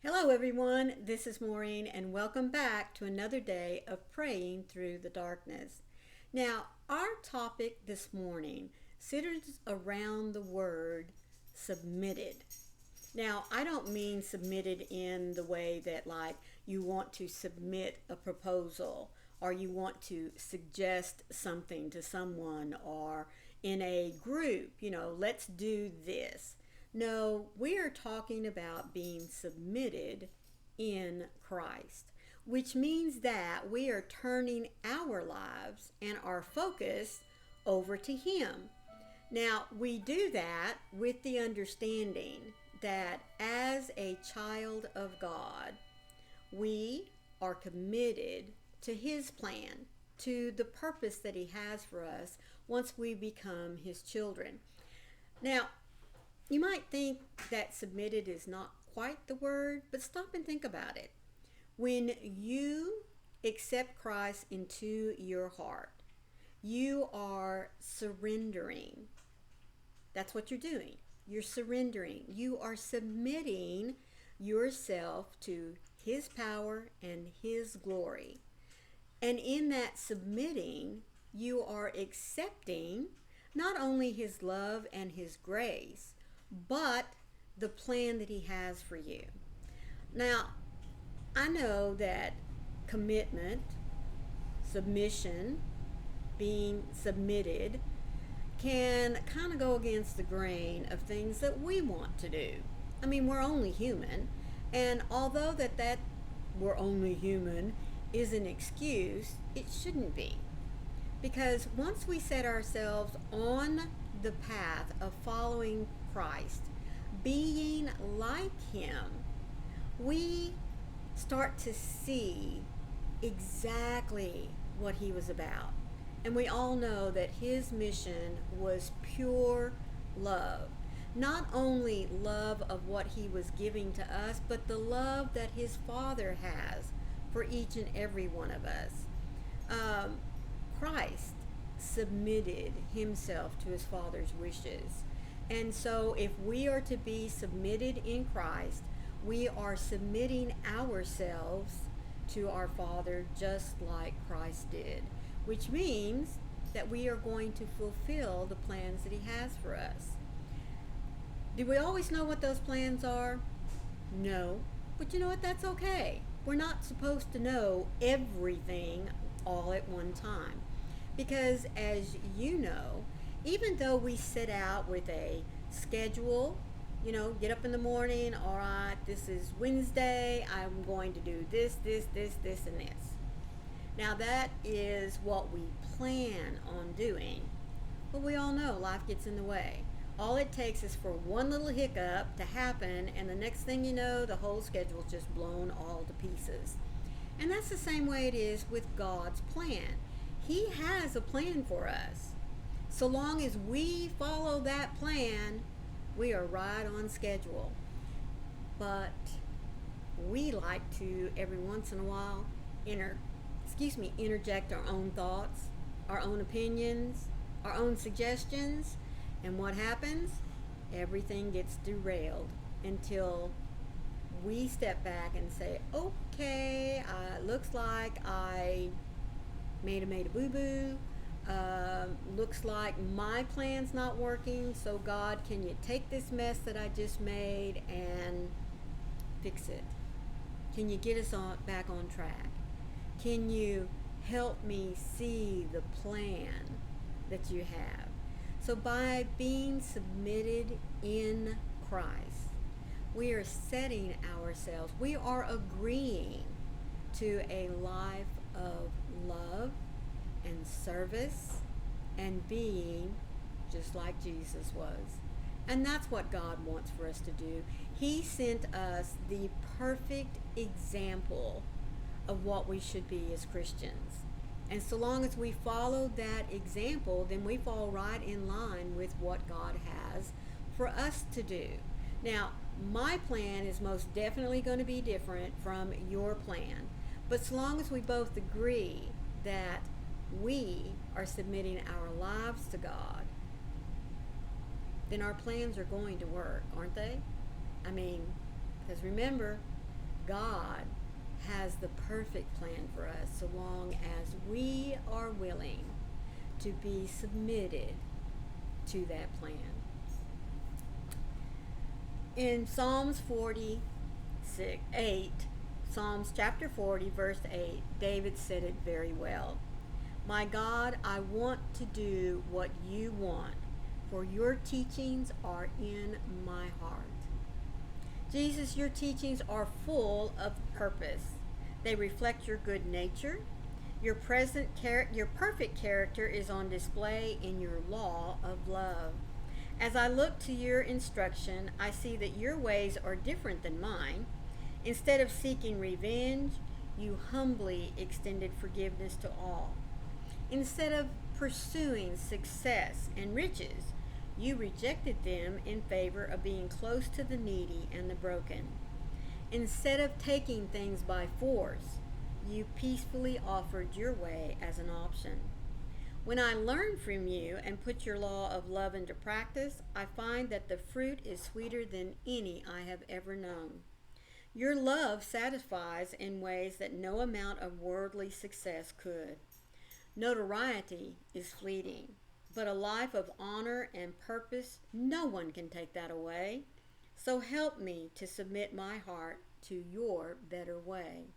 Hello everyone, this is Maureen and welcome back to another day of praying through the darkness. Now, our topic this morning centers around the word submitted. Now, I don't mean submitted in the way that like you want to submit a proposal or you want to suggest something to someone or in a group, let's do this. No, we are talking about being submitted in Christ, which means that we are turning our lives and our focus over to Him. Now, we do that with the understanding that as a child of God, we are committed to His plan, to the purpose that He has for us once we become His children. Now, you might think that submitted is not quite the word, but stop and think about it. When you accept Christ into your heart, you are surrendering. That's what you're doing. You're surrendering. You are submitting yourself to His power and His glory. And in that submitting, you are accepting not only His love and His grace, but the plan that He has for you. Now, I know that commitment, submission, being submitted can kind of go against the grain of things that we want to do. I mean, we're only human, and although that we're only human is an excuse, it shouldn't be. Because once we set ourselves on the path of following Christ, being like Him, we start to see exactly what He was about. And we all know that His mission was pure love. Not only love of what He was giving to us, but the love that His Father has for each and every one of us. Christ submitted Himself to His Father's wishes. And so if we are to be submitted in Christ, we are submitting ourselves to our Father just like Christ did, which means that we are going to fulfill the plans that He has for us. Do we always know what those plans are? No. But you know what? That's okay. We're not supposed to know everything all at one time. Because as you know, even though we set out with a schedule, get up in the morning, all right, this is Wednesday, I'm going to do this, and this. Now that is what we plan on doing, but we all know life gets in the way. All it takes is for one little hiccup to happen, and the next thing you know, the whole schedule's just blown all to pieces. And that's the same way it is with God's plan. He has a plan for us. So long as we follow that plan, we are right on schedule. But we like to, every once in a while, interject our own thoughts, our own opinions, our own suggestions. And what happens? Everything gets derailed until we step back and say, okay, looks like I made a boo-boo. Looks like my plan's not working, so God, can you take this mess that I just made and fix it? Can you get us back on track? Can you help me see the plan that you have? So by being submitted in Christ, we are setting ourselves, we are agreeing to a life of love and service and being just like Jesus was. And that's what God wants for us to do. He sent us the perfect example of what we should be as Christians. And so long as we follow that example, then we fall right in line with what God has for us to do. Now, my plan is most definitely going to be different from your plan. But so long as we both agree that we are submitting our lives to God, then our plans are going to work, aren't they? I mean, because remember, God has the perfect plan for us so long as we are willing to be submitted to that plan. In Psalms chapter 40, verse 8, David said it very well. My God, I want to do what you want, for your teachings are in my heart. Jesus, your teachings are full of purpose. They reflect your good nature. Your perfect character is on display in your law of love. As I look to your instruction, I see that your ways are different than mine. Instead of seeking revenge, you humbly extended forgiveness to all. Instead of pursuing success and riches, you rejected them in favor of being close to the needy and the broken. Instead of taking things by force, you peacefully offered your way as an option. When I learn from you and put your law of love into practice, I find that the fruit is sweeter than any I have ever known. Your love satisfies in ways that no amount of worldly success could. Notoriety is fleeting, but a life of honor and purpose, no one can take that away. So help me to submit my heart to your better way.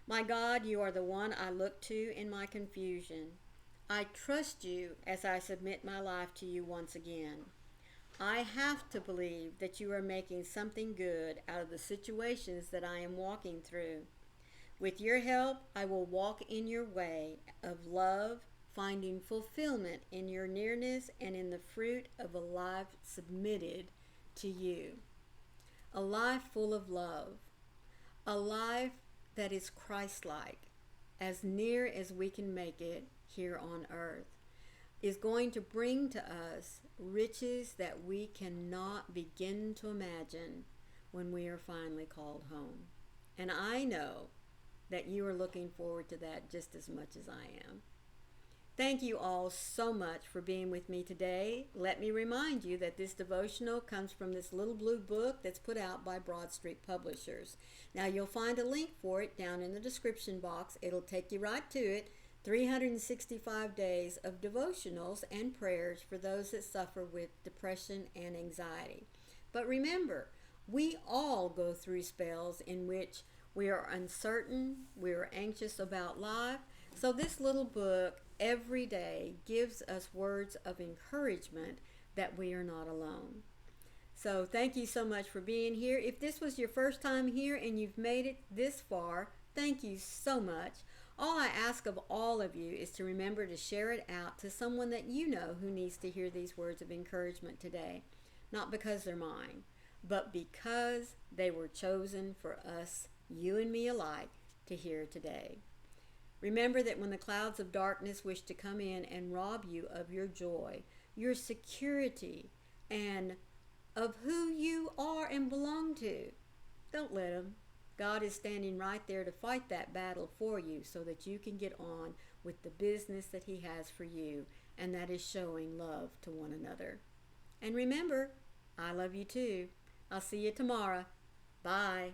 My God, you are the one I look to in my confusion. I trust you as I submit my life to you once again. I have to believe that you are making something good out of the situations that I am walking through. With your help, I will walk in your way of love, finding fulfillment in your nearness and in the fruit of a life submitted to you. A life full of love. A life that is Christ-like, as near as we can make it here on earth, is going to bring to us riches that we cannot begin to imagine when we are finally called home. And I know that you are looking forward to that just as much as I am. Thank you all so much for being with me today. Let me remind you that this devotional comes from this little blue book that's put out by Broad Street Publishers. Now you'll find a link for it down in the description box. It'll take you right to it. 365 days of devotionals and prayers for those that suffer with depression and anxiety. But remember, we all go through spells in which we are uncertain, we are anxious about life. So this little book every day gives us words of encouragement that we are not alone. So thank you so much for being here. If this was your first time here and you've made it this far, thank you so much. All I ask of all of you is to remember to share it out to someone that you know who needs to hear these words of encouragement today. Not because they're mine, but because they were chosen for us, you and me alike, to hear today. Remember that when the clouds of darkness wish to come in and rob you of your joy, your security, and of who you are and belong to, don't let them. God is standing right there to fight that battle for you so that you can get on with the business that He has for you, and that is showing love to one another. And remember, I love you too. I'll see you tomorrow. Bye.